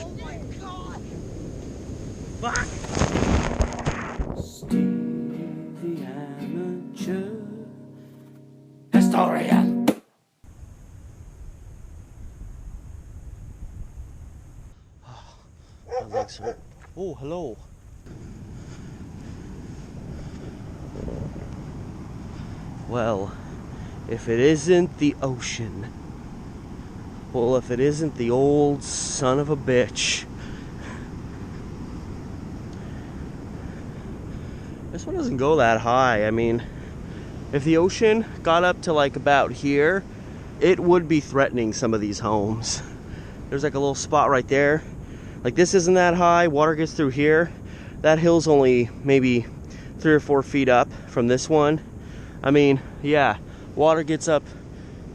Oh my God! Fuck! Steve the amateur historian. My legs hurt. Oh, hello. Well, if it isn't the ocean, well, if it isn't the old son of a bitch. This one doesn't go that high. I mean, if the ocean got up to like about here, it would be threatening some of these homes. There's like a little spot right there. Like this isn't that high. Water gets through here. That hill's only maybe 3 or 4 feet up from this one. I mean, yeah, water gets up.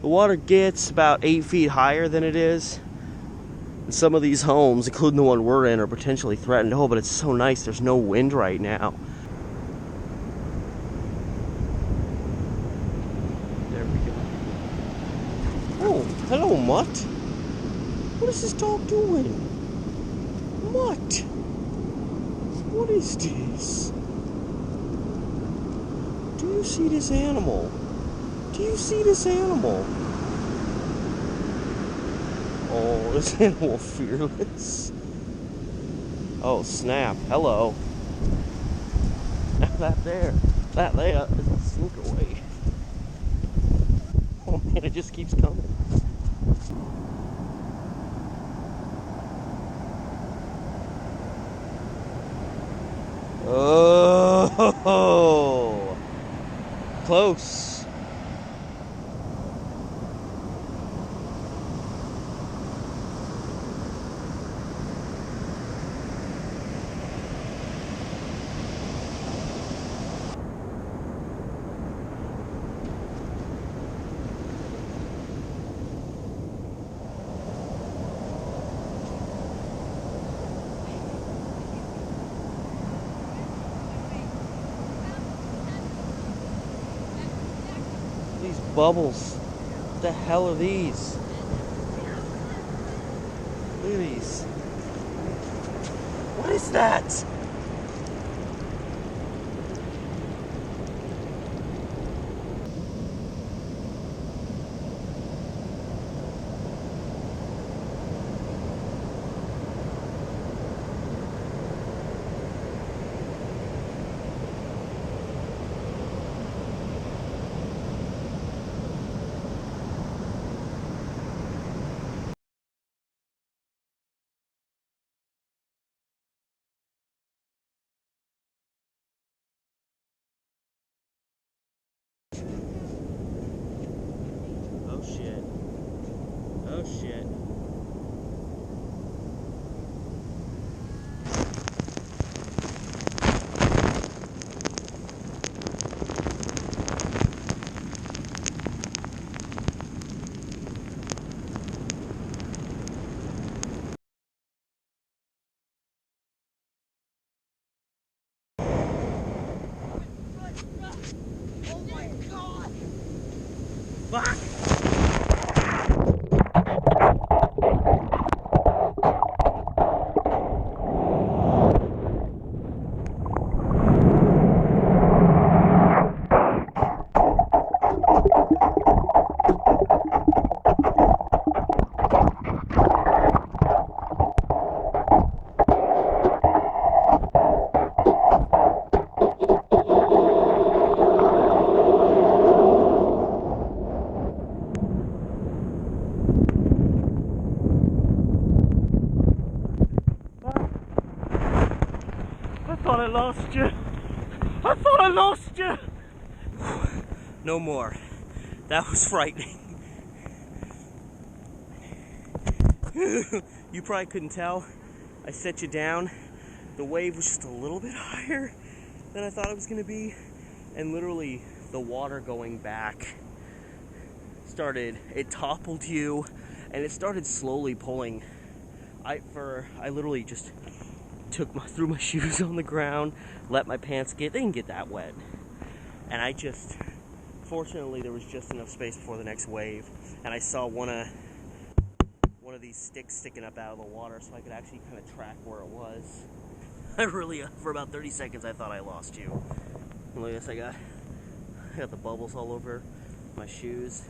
The water gets about 8 feet higher than it is. And some of these homes, including the one we're in, are potentially threatened. Oh, but it's so nice. There's no wind right now. There we go. Oh, hello, Mutt. What is this dog doing? Mutt. What is this? Do you see this animal? Do you see this animal? Oh, this animal fearless. Oh, snap. Hello. That there is a sneak away. Oh man, it just keeps coming. Oh, close. These bubbles. What the hell are these? Look at these. What is that? Oh shit. Oh shit. Oh my God! Fuck! I thought I lost you. I thought I lost you. No more. That was frightening. You probably couldn't tell. I set you down. The wave was just a little bit higher than I thought it was going to be. And literally the water going back it toppled you and it started slowly pulling. I literally just threw my shoes on the ground, let my pants they didn't get that wet. And fortunately there was just enough space before the next wave. And I saw one of one of these sticks sticking up out of the water so I could actually kind of track where it was. I really, for about 30 seconds, I thought I lost you. And look at this, I got the bubbles all over my shoes.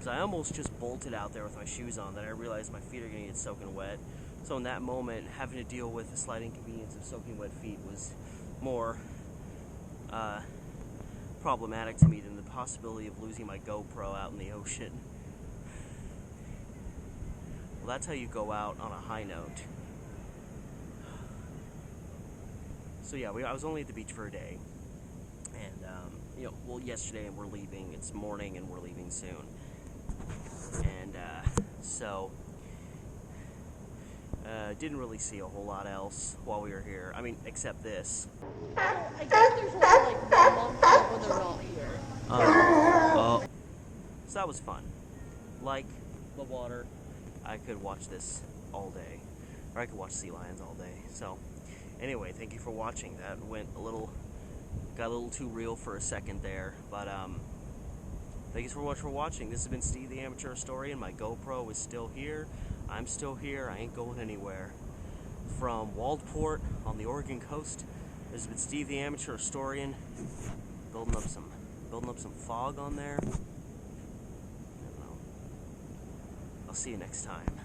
So I almost just bolted out there with my shoes on, then I realized my feet are going to get soaking wet. So in that moment, having to deal with the slight inconvenience of soaking wet feet was more problematic to me than the possibility of losing my GoPro out in the ocean. Well, that's how you go out on a high note. So yeah, I was only at the beach for a day, and well, yesterday, and we're leaving. It's morning, and we're leaving soon. And so didn't really see a whole lot else while we were here. I mean, except this. I guess there's only like 1 month when they're not here. So that was fun. Like the water, I could watch this all day, or I could watch sea lions all day. So anyway, thank you for watching. That got a little too real for a second there, but thank you so much for watching. This has been Steve the Amateur Historian. My GoPro is still here. I'm still here. I ain't going anywhere. From Waldport on the Oregon coast, this has been Steve the Amateur Historian. Building up some fog on there. I don't know. I'll see you next time.